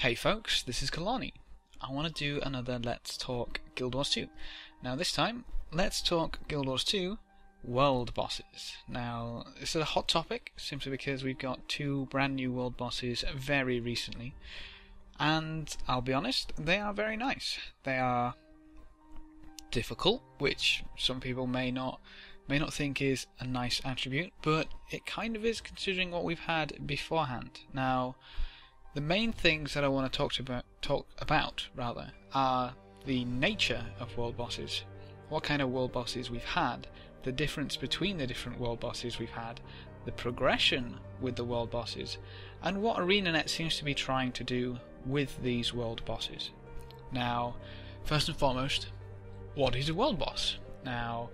Hey folks, this is Kalani. I want to do another Let's Talk Guild Wars 2. Now this time, let's talk Guild Wars 2 world bosses. Now this is a hot topic simply because we've got two brand new world bosses very recently, and I'll be honest, they are very nice. They are difficult, which some people may not think is a nice attribute, but it kind of is considering what we've had beforehand. Now the main things that I want to talk about are the nature of world bosses, what kind of world bosses we've had, the difference between the different world bosses we've had, the progression with the world bosses, and what ArenaNet seems to be trying to do with these world bosses. Now, first and foremost, what is a world boss? Now,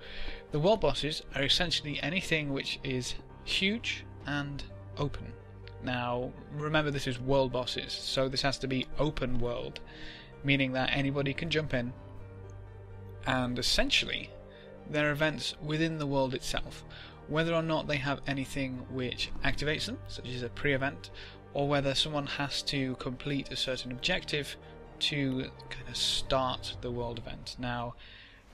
the world bosses are essentially anything which is huge and open. Now, remember, this is world bosses, so this has to be open world, meaning that anybody can jump in, and essentially they're events within the world itself, whether or not they have anything which activates them, such as a pre-event, or whether someone has to complete a certain objective to kind of start the world event. Now,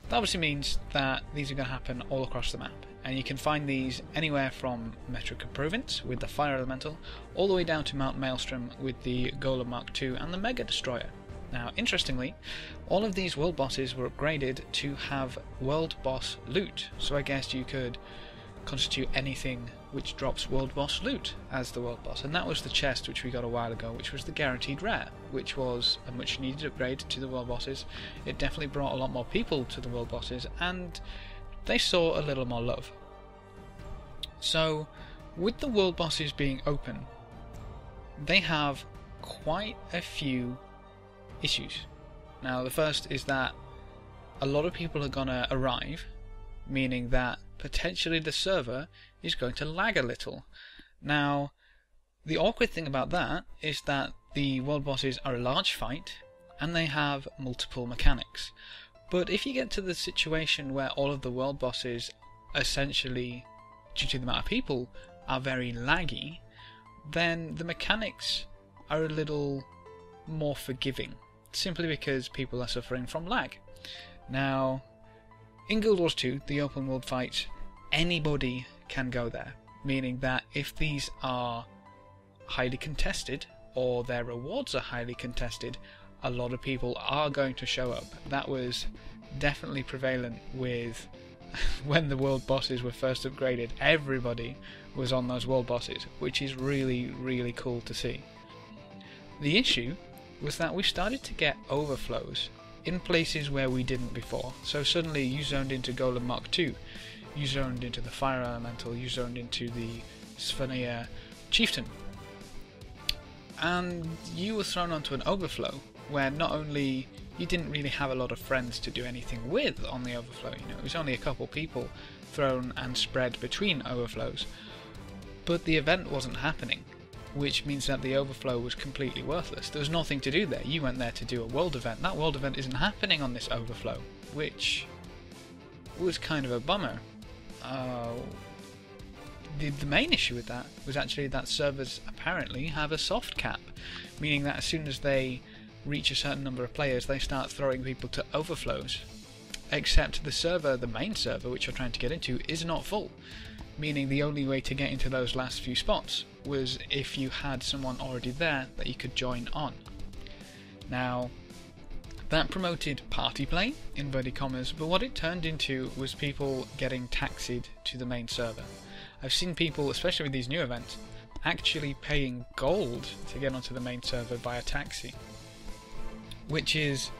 that obviously means that these are going to happen all across the map, and you can find these anywhere from Metric Province with the Fire Elemental, all the way down to Mount Maelstrom with the Golem Mark II and the Mega Destroyer. Now, interestingly, all of these world bosses were upgraded to have world boss loot, so I guess you could constitute anything which drops world boss loot as the world boss, and that was the chest which we got a while ago, which was the guaranteed rare, which was a much needed upgrade to the world bosses. It definitely brought a lot more people to the world bosses, and they saw a little more love. So with the world bosses being open, they have quite a few issues. Now, the first is that a lot of people are gonna arrive, meaning that potentially the server is going to lag a little. Now, the awkward thing about that is that the world bosses are a large fight and they have multiple mechanics. But if you get to the situation where all of the world bosses, essentially due to the amount of people, are very laggy, then the mechanics are a little more forgiving, simply because people are suffering from lag. Now, in Guild Wars 2, the open world fights, anybody can go there, meaning that if these are highly contested, or their rewards are highly contested, a lot of people are going to show up. That was definitely prevalent with when the world bosses were first upgraded. Everybody was on those world bosses, which is really cool to see. The issue was that we started to get overflows in places where we didn't before. So suddenly you zoned into Golem Mark II, you zoned into the Fire Elemental, you zoned into the Svanir Chieftain, and you were thrown onto an overflow where not only you didn't really have a lot of friends to do anything with on the overflow, it was only a couple people thrown and spread between overflows, but the event wasn't happening, which means that the overflow was completely worthless. There was nothing to do there. You went there to do a world event. That world event isn't happening on this overflow, which was kind of a bummer. The main issue with that was actually that servers apparently have a soft cap, meaning that as soon as they reach a certain number of players, they start throwing people to overflows. Except the main server, which you're trying to get into, is not full, meaning the only way to get into those last few spots was if you had someone already there that you could join on. Now, that promoted party play, inverted commas, but what it turned into was people getting taxied to the main server. I've seen people, especially with these new events, actually paying gold to get onto the main server by a taxi, which is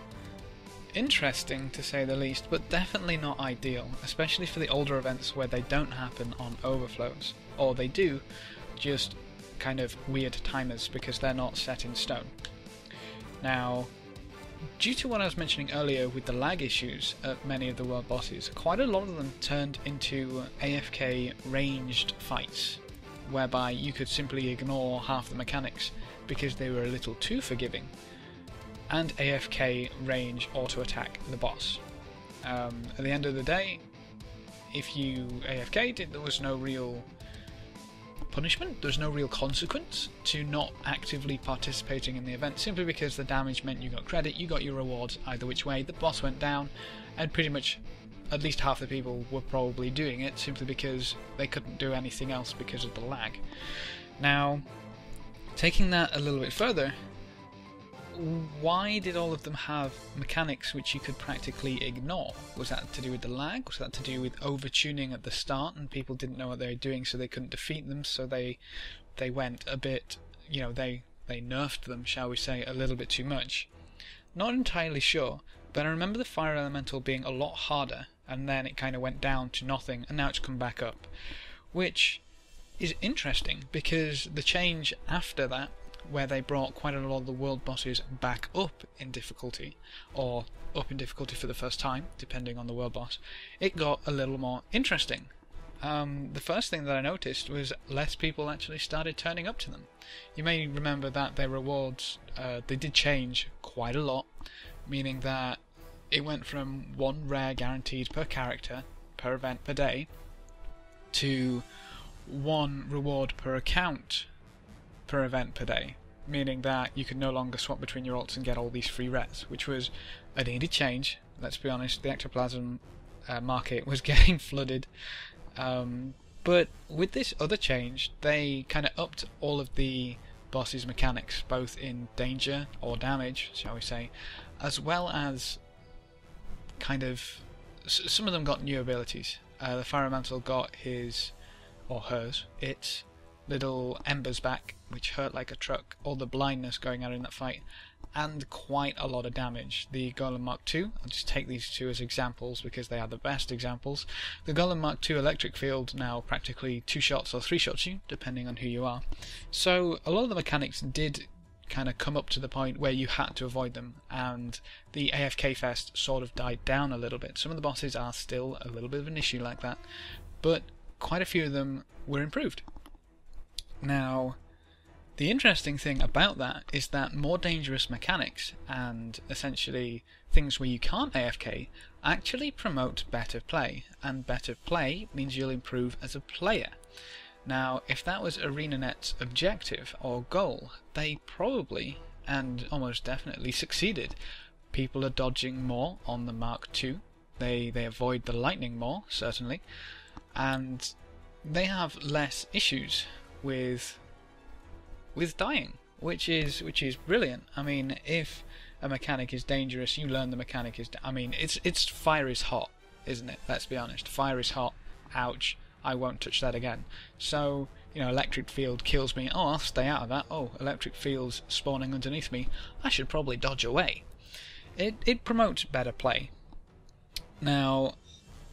interesting to say the least, but definitely not ideal, especially for the older events where they don't happen on overflows, or they do, just kind of weird timers because they're not set in stone. Now, due to what I was mentioning earlier with the lag issues at many of the world bosses, quite a lot of them turned into AFK ranged fights, whereby you could simply ignore half the mechanics because they were a little too forgiving, and AFK range auto attack the boss. At the end of the day, if you AFK'd, there was no real punishment, there's no real consequence to not actively participating in the event, simply because the damage meant you got credit, you got your rewards either which way, the boss went down, and pretty much at least half the people were probably doing it simply because they couldn't do anything else because of the lag. Now, taking that a little bit further, why did all of them have mechanics which you could practically ignore? Was that to do with the lag? Was that to do with over-tuning at the start and people didn't know what they were doing so they couldn't defeat them, so they went a bit, you know, they nerfed them, shall we say, a little bit too much? Not entirely sure, but I remember the fire elemental being a lot harder, and then it kind of went down to nothing, and now it's come back up, which is interesting because the change after that, where they brought quite a lot of the world bosses back up in difficulty, or up in difficulty for the first time, depending on the world boss, it got a little more interesting. The first thing that I noticed was less people actually started turning up to them. You may remember that their rewards, they did change quite a lot, meaning that it went from 1 rare guaranteed per character, per event per day, to 1 reward per account per event per day, meaning that you could no longer swap between your alts and get all these free rares, which was a needed change. Let's be honest, the ectoplasm market was getting flooded, but with this other change they kind of upped all of the boss's mechanics, both in danger or damage, shall we say, as well as kind of some of them got new abilities. The fire elemental got his, or hers, its little embers back, which hurt like a truck, all the blindness going out in that fight, and quite a lot of damage. The Golem Mark II, I'll just take these two as examples because they are the best examples. The Golem Mark II electric field now practically 2 shots or 3 shots you, depending on who you are. So a lot of the mechanics did kind of come up to the point where you had to avoid them, and the AFK fest sort of died down a little bit. Some of the bosses are still a little bit of an issue like that, but quite a few of them were improved. Now, the interesting thing about that is that more dangerous mechanics and essentially things where you can't AFK actually promote better play, and better play means you'll improve as a player. Now, if that was ArenaNet's objective or goal, they probably and almost definitely succeeded. People are dodging more on the Mark II, they avoid the lightning more, certainly, and they have less issues with dying, which is brilliant. I mean, if a mechanic is dangerous, you learn the mechanic is. I mean, it's fire is hot, isn't it? Let's be honest. Fire is hot. Ouch! I won't touch that again. So, you know, electric field kills me. Oh, I'll stay out of that. Oh, electric field's spawning underneath me. I should probably dodge away. It promotes better play. Now,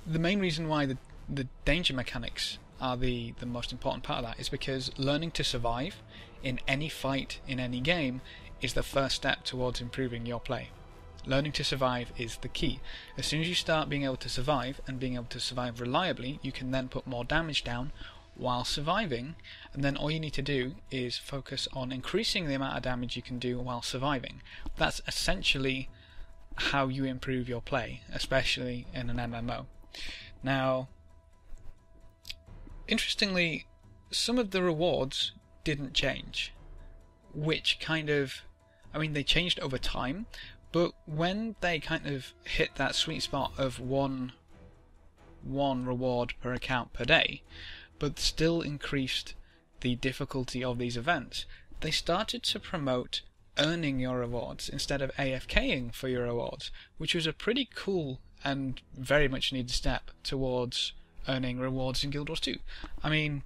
the main reason why the danger mechanics are the most important part of that is because learning to survive in any fight, in any game, is the first step towards improving your play. Learning to survive is the key. As soon as you start being able to survive, and being able to survive reliably, you can then put more damage down while surviving, and then all you need to do is focus on increasing the amount of damage you can do while surviving. That's essentially how you improve your play, especially in an MMO. Now, interestingly, some of the rewards didn't change, which kind of, I mean, they changed over time, but when they kind of hit that sweet spot of one reward per account per day, but still increased the difficulty of these events, they started to promote earning your rewards instead of AFKing for your rewards, which was a pretty cool and very much needed step towards earning rewards in Guild Wars 2. I mean,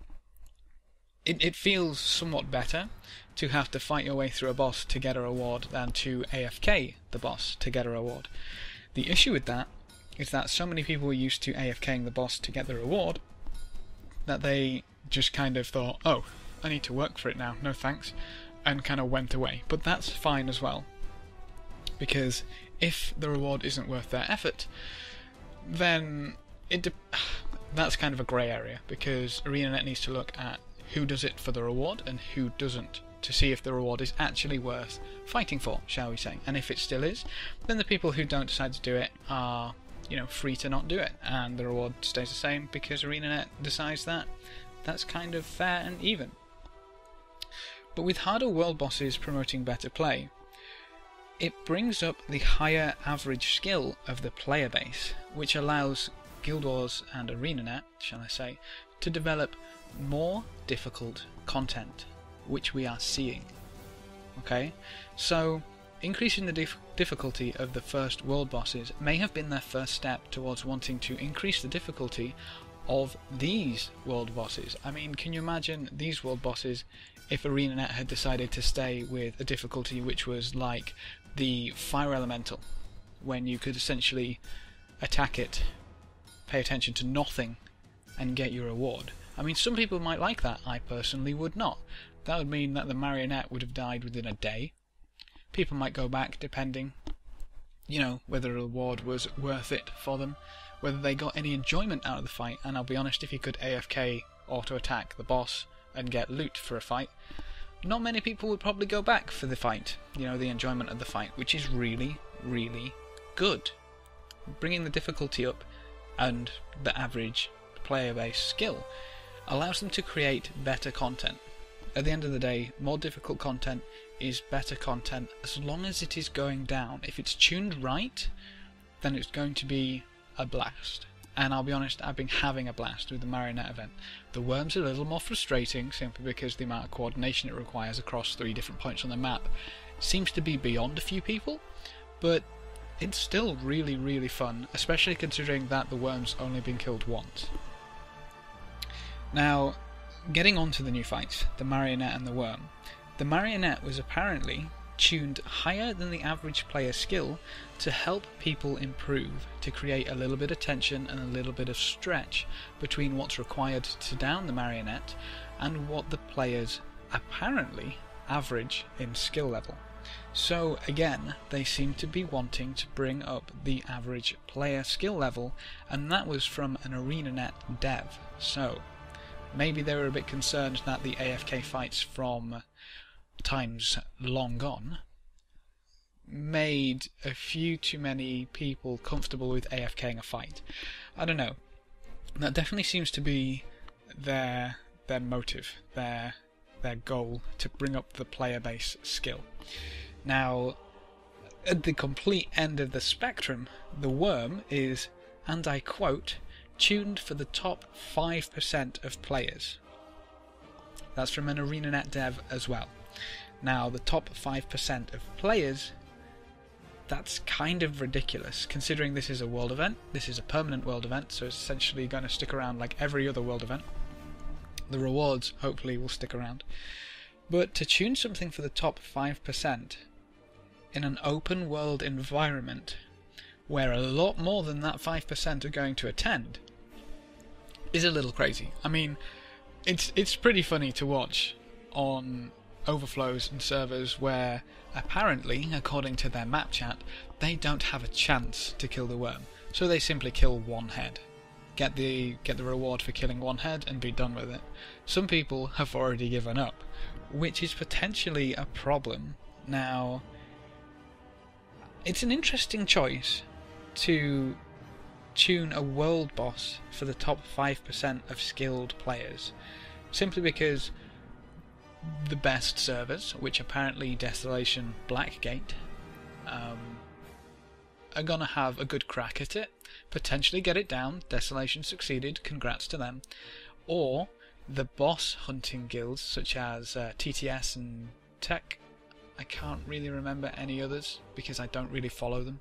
it feels somewhat better to have to fight your way through a boss to get a reward than to AFK the boss to get a reward. The issue with that is that so many people were used to AFKing the boss to get the reward that they just kind of thought, oh, I need to work for it now, no thanks, and kind of went away. But that's fine as well, because if the reward isn't worth their effort, then that's kind of a grey area, because ArenaNet needs to look at who does it for the reward and who doesn't, to see if the reward is actually worth fighting for, shall we say. And if it still is, then the people who don't decide to do it are, you know, free to not do it, and the reward stays the same because ArenaNet decides that that's kind of fair and even. But with harder world bosses promoting better play, it brings up the higher average skill of the player base, which allows Guild Wars and ArenaNet, shall I say, to develop more difficult content, which we are seeing. Okay, so increasing the difficulty of the first world bosses may have been their first step towards wanting to increase the difficulty of these world bosses. I mean, can you imagine these world bosses if ArenaNet had decided to stay with a difficulty which was like the Fire Elemental, when you could essentially attack it, pay attention to nothing, and get your reward? I mean, some people might like that. I personally would not. That would mean that the marionette would have died within a day. People might go back depending, you know, whether a reward was worth it for them, whether they got any enjoyment out of the fight. And I'll be honest, if you could AFK auto-attack the boss and get loot for a fight, not many people would probably go back for the fight, you know, the enjoyment of the fight, which is really, really good. Bringing the difficulty up and the average player base skill allows them to create better content. At the end of the day, more difficult content is better content as long as it is going down. If it's tuned right, then it's going to be a blast. And I'll be honest, I've been having a blast with the Marionette event. The worm's a little more frustrating, simply because the amount of coordination it requires across 3 different points on the map seems to be beyond a few people, but it's still really, really fun, especially considering that the worm's only been killed once. Now, getting on to the new fights, the Marionette and the Worm. The Marionette was apparently tuned higher than the average player skill to help people improve, to create a little bit of tension and a little bit of stretch between what's required to down the Marionette and what the players apparently average in skill level. So again, they seem to be wanting to bring up the average player skill level, and that was from an ArenaNet dev. So maybe they were a bit concerned that the AFK fights from times long gone made a few too many people comfortable with AFKing a fight. I don't know. That definitely seems to be their motive, their goal, to bring up the player base skill. Now, at the complete end of the spectrum, the Worm is, and I quote, tuned for the top 5% of players. That's from an ArenaNet dev as well. Now, the top 5% of players, that's kind of ridiculous, considering this is a world event. This is a permanent world event, so it's essentially going to stick around like every other world event. The rewards, hopefully, will stick around. But to tune something for the top 5% in an open world environment, where a lot more than that 5% are going to attend, is a little crazy. I mean, it's pretty funny to watch on overflows and servers where apparently, according to their map chat, they don't have a chance to kill the Worm, so they simply kill one head, get the reward for killing one head and be done with it. Some people have already given up, which is potentially a problem. Now, it's an interesting choice to tune a world boss for the top 5% of skilled players, simply because the best servers, which apparently Desolation Blackgate, are gonna have a good crack at it, potentially get it down. Desolation succeeded, congrats to them. Or the boss hunting guilds such as TTS and Tech, I can't really remember any others because I don't really follow them.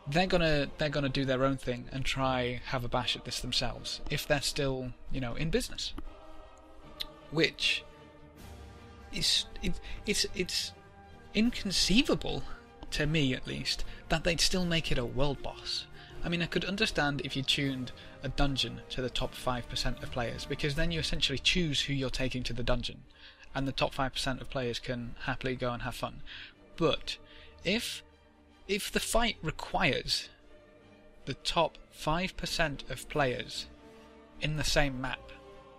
They're gonna do their own thing and try have a bash at this themselves if they're still, you know, in business. Which it's inconceivable, to me at least, that they'd still make it a world boss. I mean, I could understand if you tuned a dungeon to the top 5% of players, because then you essentially choose who you're taking to the dungeon, and the top 5% of players can happily go and have fun. But if the fight requires the top 5% of players in the same map,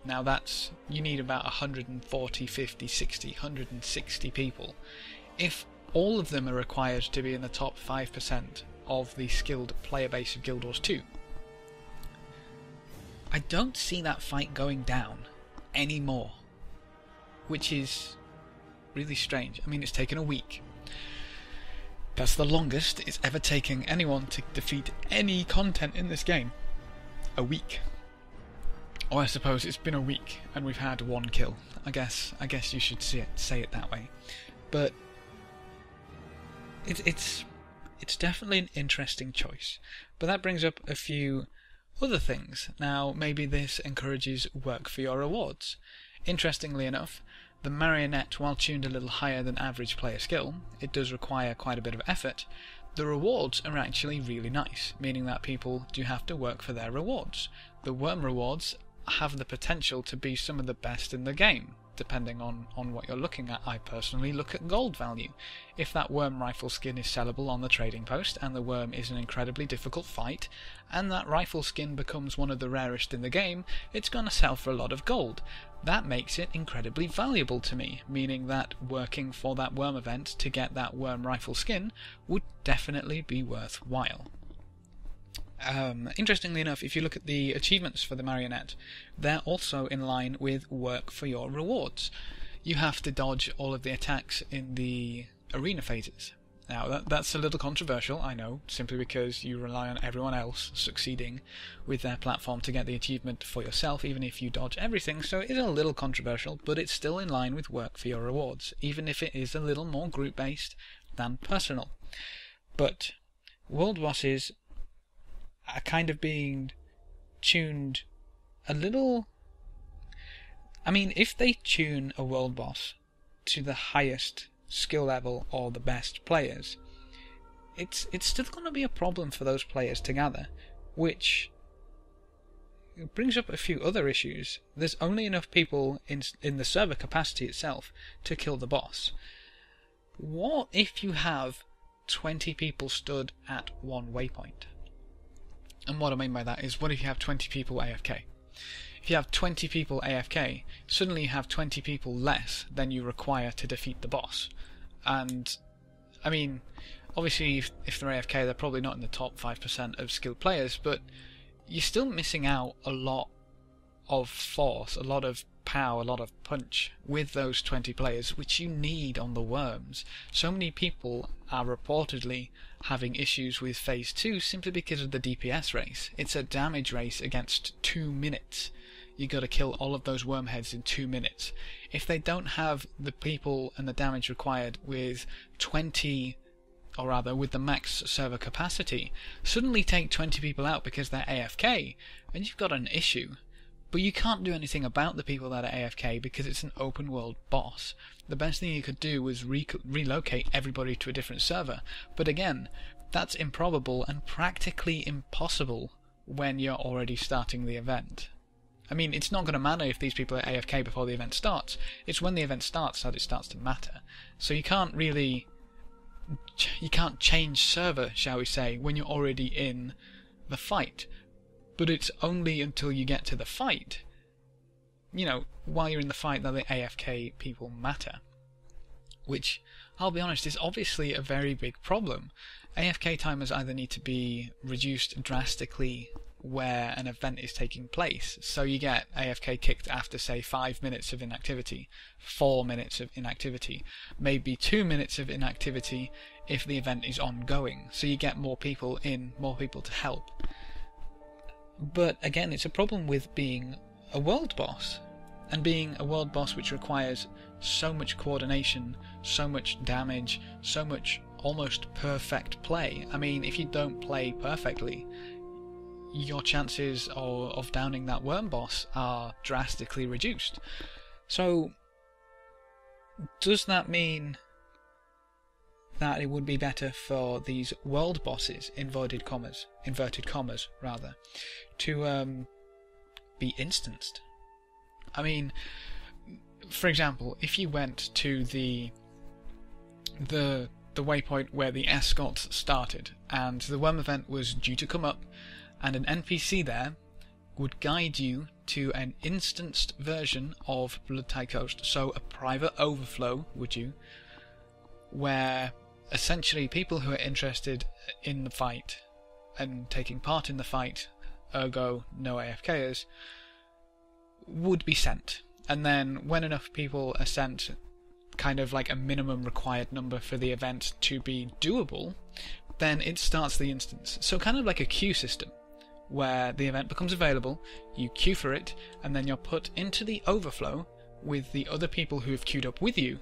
now that's, you need about 140, 50, 60, 160 people. If all of them are required to be in the top 5% of the skilled player base of Guild Wars 2, I don't see that fight going down. anymore, which is really strange. I mean, it's taken a week. That's the longest it's ever taken anyone to defeat any content in this game. A week. Or I suppose it's been a week and we've had one kill. I guess you should say it that way. But it's definitely an interesting choice. But that brings up a few other things. Now, maybe this encourages work for your rewards. Interestingly enough, the marionette, while tuned a little higher than average player skill, it does require quite a bit of effort. The rewards are actually really nice, meaning that people do have to work for their rewards. The worm rewards have the potential to be some of the best in the game, depending on what you're looking at. I personally look at gold value. If that worm rifle skin is sellable on the trading post, and the worm is an incredibly difficult fight, and that rifle skin becomes one of the rarest in the game, it's going to sell for a lot of gold. That makes it incredibly valuable to me, meaning that working for that worm event to get that worm rifle skin would definitely be worthwhile. Interestingly enough, if you look at the achievements for the marionette, they're also in line with work for your rewards. You have to dodge all of the attacks in the arena phases. Now, that's a little controversial, I know, simply because you rely on everyone else succeeding with their platform to get the achievement for yourself, even if you dodge everything, so it is a little controversial, but it's still in line with work for your rewards, even if it is a little more group-based than personal. But world bosses are kind of being tuned a little... I mean, if they tune a world boss to the highest skill level or the best players, it's still going to be a problem for those players to gather, which brings up a few other issues. There's only enough people in the server capacity itself to kill the boss. What if you have 20 people stood at one waypoint? And what I mean by that is, what if you have 20 people AFK? If you have 20 people AFK, suddenly you have 20 people less than you require to defeat the boss. And, I mean, obviously if they're AFK, they're probably not in the top 5% of skilled players, but you're still missing out a lot of force, a lot of power, a lot of punch with those 20 players, which you need on the worms. So many people are reportedly having issues with Phase 2 simply because of the DPS race. It's a damage race against 2 minutes. You got to kill all of those worm heads in 2 minutes. If they don't have the people and the damage required with 20, or rather with the max server capacity, suddenly take 20 people out because they're AFK, and you've got an issue. But you can't do anything about the people that are AFK because it's an open world boss. The best thing you could do was relocate everybody to a different server. But again, that's improbable and practically impossible when you're already starting the event. I mean, it's not going to matter if these people are AFK before the event starts. It's when the event starts that it starts to matter. So you can't change server, shall we say, when you're already in the fight. But it's only until you get to the fight, you know, while you're in the fight, that the AFK people matter. Which, I'll be honest, is obviously a very big problem. AFK timers either need to be reduced drastically where an event is taking place. So you get AFK kicked after, say, 5 minutes of inactivity, 4 minutes of inactivity, maybe 2 minutes of inactivity if the event is ongoing. So you get more people in, more people to help. But again, it's a problem with being a world boss, and being a world boss which requires so much coordination, so much damage, so much almost perfect play. I mean, if you don't play perfectly, your chances of downing that worm boss are drastically reduced. So, does that mean that it would be better for these world bosses, inverted commas rather, to be instanced? I mean, for example, if you went to the waypoint where the escorts started, and the worm event was due to come up, and an NPC there would guide you to an instanced version of Bloodtide Coast, so a private overflow, where essentially people who are interested in the fight and taking part in the fight, ergo no AFKers, would be sent. and then when enough people are sent kind of like a minimum required number for the event to be doable, then it starts the instance. So kind of like a queue system, where the event becomes available, you queue for it, and then you're put into the overflow with the other people who have queued up with you,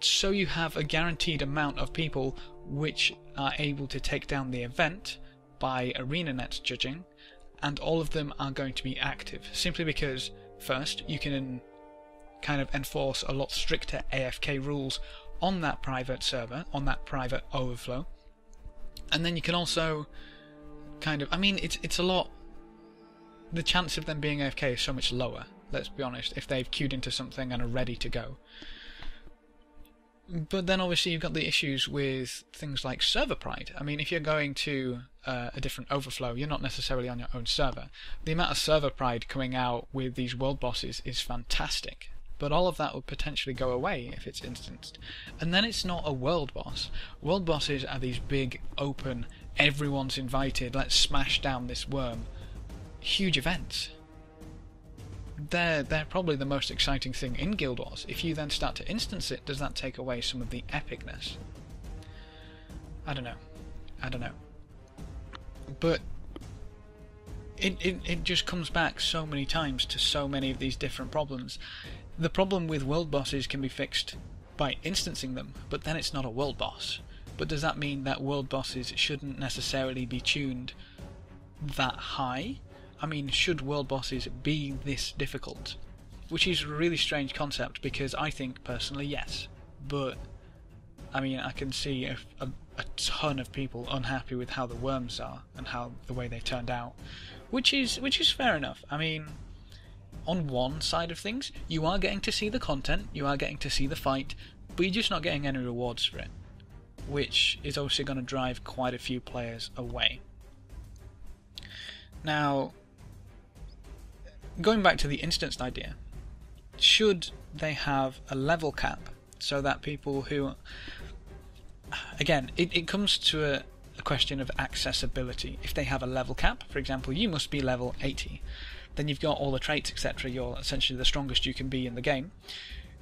so you have a guaranteed amount of people which are able to take down the event by ArenaNet judging, and all of them are going to be active, simply because, first, you can kind of enforce a lot stricter AFK rules on that private server, on that private overflow, and then you can also kind of, I mean, it's a lot, the chance of them being AFK is so much lower, let's be honest, if they've queued into something and are ready to go. But then obviously you've got the issues with things like server pride. I mean, if you're going to a different overflow, you're not necessarily on your own server. The amount of server pride coming out with these world bosses is fantastic, but all of that would potentially go away if it's instanced. And then it's not a world boss. World bosses are these big, open, everyone's invited, let's smash down this worm, huge events. They're probably the most exciting thing in Guild Wars. If you then start to instance it, does that take away some of the epicness? I don't know. But it just comes back so many times to so many of these different problems. The problem with world bosses can be fixed by instancing them, but then it's not a world boss. But does that mean that world bosses shouldn't necessarily be tuned that high? I mean, should world bosses be this difficult? Which is a really strange concept, because I think, personally, yes. But, I mean, I can see a ton of people unhappy with how the worms are, and how the way they turned out. Which is fair enough. I mean, on one side of things, you are getting to see the content, you are getting to see the fight, but you're just not getting any rewards for it. Which is obviously going to drive quite a few players away. Now, going back to the instanced idea, should they have a level cap so that people who... Again, it comes to a question of accessibility. If they have a level cap, for example, you must be level 80, then you've got all the traits, etc., you're essentially the strongest you can be in the game.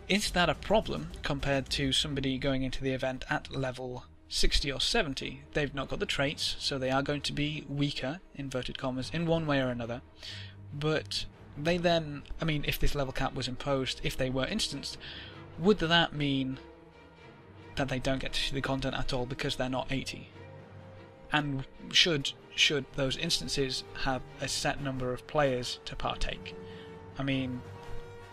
Is that a problem compared to somebody going into the event at level 60 or 70? They've not got the traits, so they are going to be weaker, inverted commas, in one way or another. But they then, I mean, if this level cap was imposed, if they were instanced, would that mean that they don't get to see the content at all because they're not 80? And should those instances have a set number of players to partake? I mean,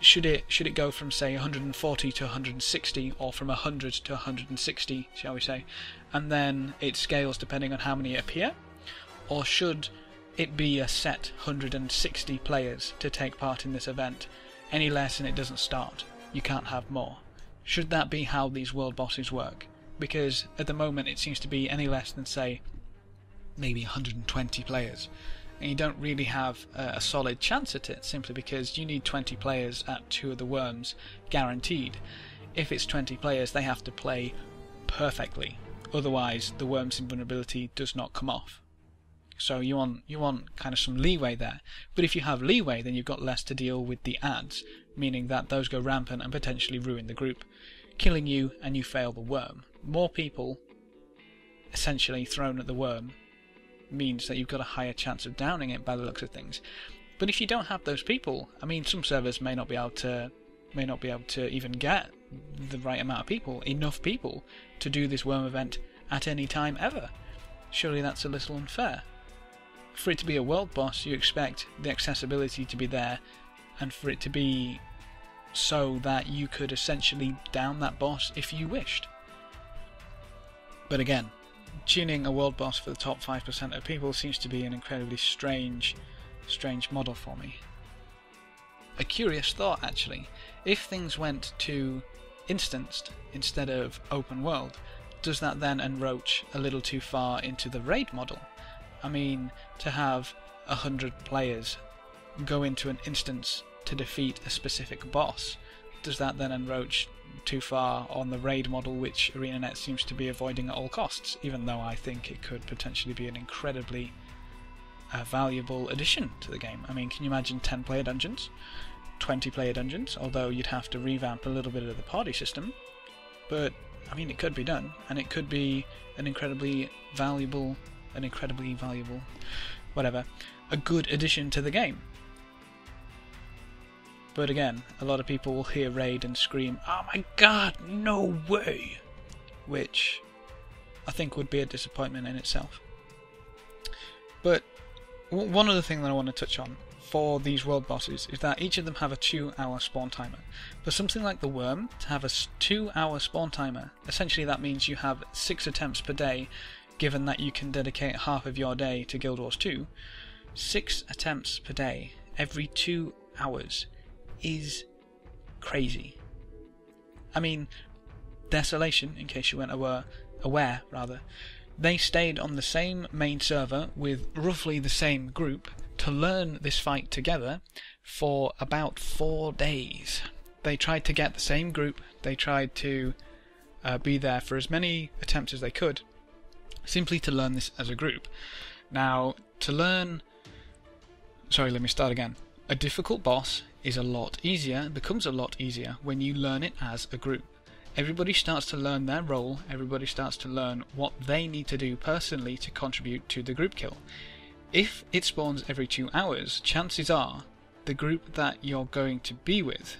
should it go from, say, 140 to 160, or from 100 to 160, shall we say, and then it scales depending on how many appear? Or should it be a set 160 players to take part in this event? Any less and it doesn't start. You can't have more. Should that be how these world bosses work? Because at the moment it seems to be any less than, say, maybe 120 players. And you don't really have a solid chance at it, simply because you need 20 players at 2 of the worms guaranteed. If it's 20 players, they have to play perfectly, otherwise the worm's invulnerability does not come off. So you want kind of some leeway there. But if you have leeway, then you've got less to deal with the ads, meaning that those go rampant and potentially ruin the group, killing you, and you fail the worm. More people essentially thrown at the worm means that you've got a higher chance of downing it by the looks of things. But if you don't have those people, I mean, some servers may not be able to even get the right amount of people, enough people, to do this worm event at any time ever. Surely that's a little unfair. For it to be a world boss, you expect the accessibility to be there, and for it to be so that you could essentially down that boss if you wished. But again, tuning a world boss for the top 5% of people seems to be an incredibly strange model for me. A curious thought, actually. If things went to instanced instead of open world, does that then encroach a little too far into the raid model? I mean, to have 100 players go into an instance to defeat a specific boss, does that then encroach too far on the raid model, which ArenaNet seems to be avoiding at all costs, even though I think it could potentially be an incredibly valuable addition to the game? I mean, can you imagine 10-player dungeons? 20-player dungeons, although you'd have to revamp a little bit of the party system. But I mean, it could be done, and it could be an incredibly valuable, whatever, a good addition to the game. But again, a lot of people will hear raid and scream, "Oh my god, no way!" which I think would be a disappointment in itself. But one other thing that I want to touch on for these world bosses is that each of them have a 2-hour spawn timer. For something like the worm to have a 2-hour spawn timer, essentially that means you have 6 attempts per day, given that you can dedicate half of your day to Guild Wars 2. 6 attempts per day, every 2 hours, is crazy. I mean, Desolation, in case you weren't aware, they stayed on the same main server with roughly the same group to learn this fight together for about 4 days. They tried to get the same group, they tried to be there for as many attempts as they could, simply to learn this as a group. Now, let me start again. A difficult boss is a lot easier, becomes a lot easier when you learn it as a group. Everybody starts to learn their role, everybody starts to learn what they need to do personally to contribute to the group kill. If it spawns every 2 hours, chances are the group that you're going to be with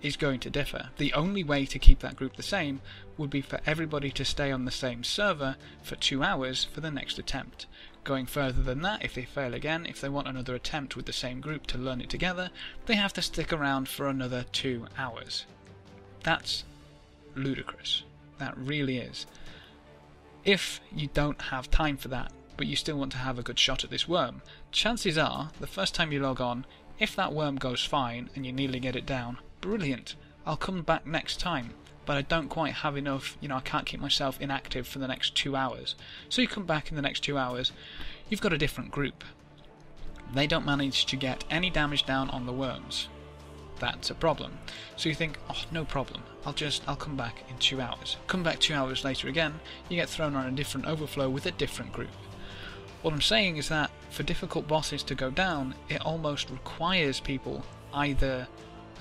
is going to differ. The only way to keep that group the same would be for everybody to stay on the same server for 2 hours for the next attempt. Going further than that, if they fail again, if they want another attempt with the same group to learn it together, they have to stick around for another 2 hours. That's ludicrous. That really is. If you don't have time for that, but you still want to have a good shot at this worm, chances are, the first time you log on, if that worm goes fine and you nearly get it down, brilliant, I'll come back next time, but I don't quite have enough, I can't keep myself inactive for the next 2 hours. So you come back in the next 2 hours, you've got a different group. They don't manage to get any damage down on the worms. That's a problem. So you think, oh, no problem, I'll come back in 2 hours. Come back 2 hours later again, you get thrown on a different overflow with a different group. What I'm saying is that for difficult bosses to go down, it almost requires people either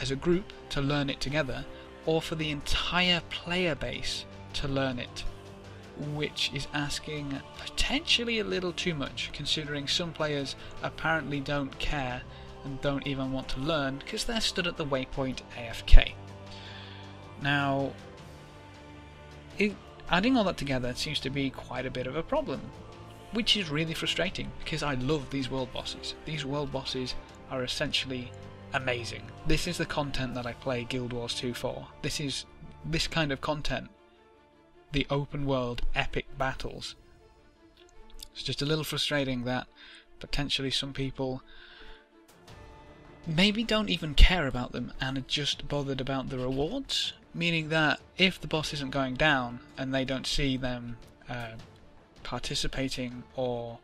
as a group to learn it together, or for the entire player base to learn it, which is asking potentially a little too much, considering some players apparently don't care and don't even want to learn because they're stood at the waypoint AFK. Now, adding all that together seems to be quite a bit of a problem, which is really frustrating because I love these world bosses. These world bosses are essentially amazing. This is the content that I play Guild Wars 2 for. This is this kind of content, the open world epic battles. It's just a little frustrating that potentially some people maybe don't even care about them and are just bothered about the rewards, meaning that if the boss isn't going down and they don't see them participating, or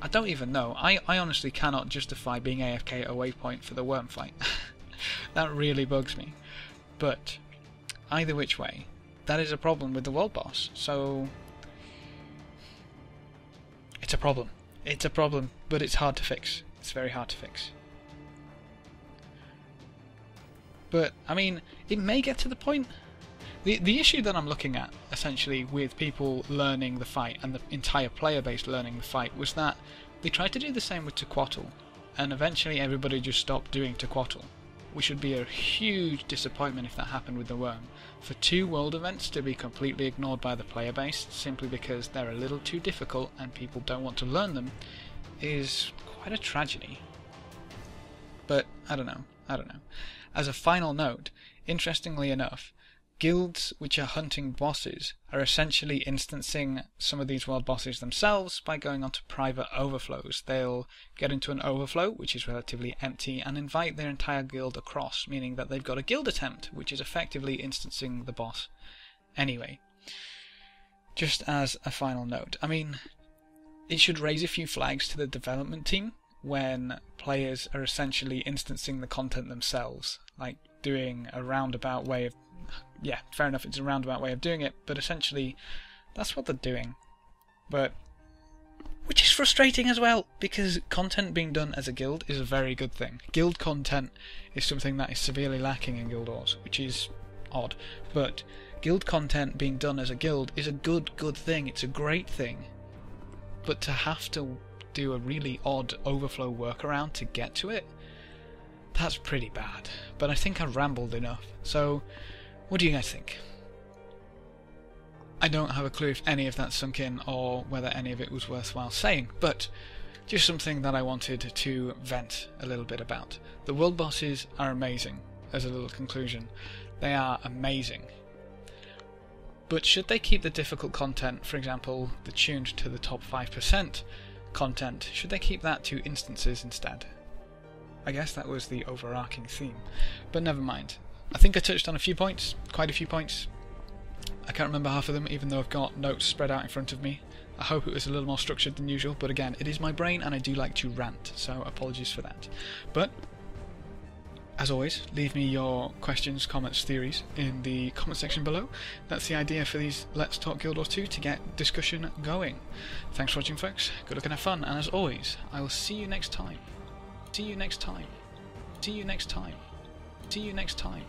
I don't even know. I honestly cannot justify being AFK at a waypoint for the worm fight. That really bugs me. But either which way, that is a problem with the world boss. So it's a problem. It's a problem, but it's hard to fix. It's very hard to fix. But I mean, it may get to the point. The issue that I'm looking at, essentially, with people learning the fight and the entire player base learning the fight, was that they tried to do the same with Tequatl, and eventually everybody just stopped doing Tequatl, which would be a huge disappointment if that happened with the worm. For 2 world events to be completely ignored by the player base, simply because they're a little too difficult and people don't want to learn them, is quite a tragedy. But I don't know. As a final note, interestingly enough, guilds which are hunting bosses are essentially instancing some of these world bosses themselves by going onto private overflows. They'll get into an overflow, which is relatively empty, and invite their entire guild across, meaning that they've got a guild attempt, which is effectively instancing the boss anyway. Just as a final note, I mean, it should raise a few flags to the development team when players are essentially instancing the content themselves, like doing a roundabout way of... Yeah, fair enough, it's a roundabout way of doing it, but essentially that's what they're doing. But Which is frustrating as well, because content being done as a guild is a very good thing. Guild content is something that is severely lacking in Guild Wars, which is odd. But guild content being done as a guild is a good thing. It's a great thing. But to have to do a really odd overflow workaround to get to it, that's pretty bad. But I think I've rambled enough. So, what do you guys think? I don't have a clue if any of that sunk in or whether any of it was worthwhile saying, but just something that I wanted to vent a little bit about. The world bosses are amazing, as a little conclusion. They are amazing. But should they keep the difficult content, for example, the tuned to the top 5% content, should they keep that to instances instead? I guess that was the overarching theme, but never mind. I think I touched on a few points, quite a few points. I can't remember half of them, even though I've got notes spread out in front of me. I hope it was a little more structured than usual, but again, it is my brain and I do like to rant, so apologies for that. But, as always, leave me your questions, comments, theories in the comment section below. That's the idea for these Let's Talk Guild Wars 2, to get discussion going. Thanks for watching, folks. Good luck and have fun, and as always, I will see you next time. See you next time. See you next time. See you next time.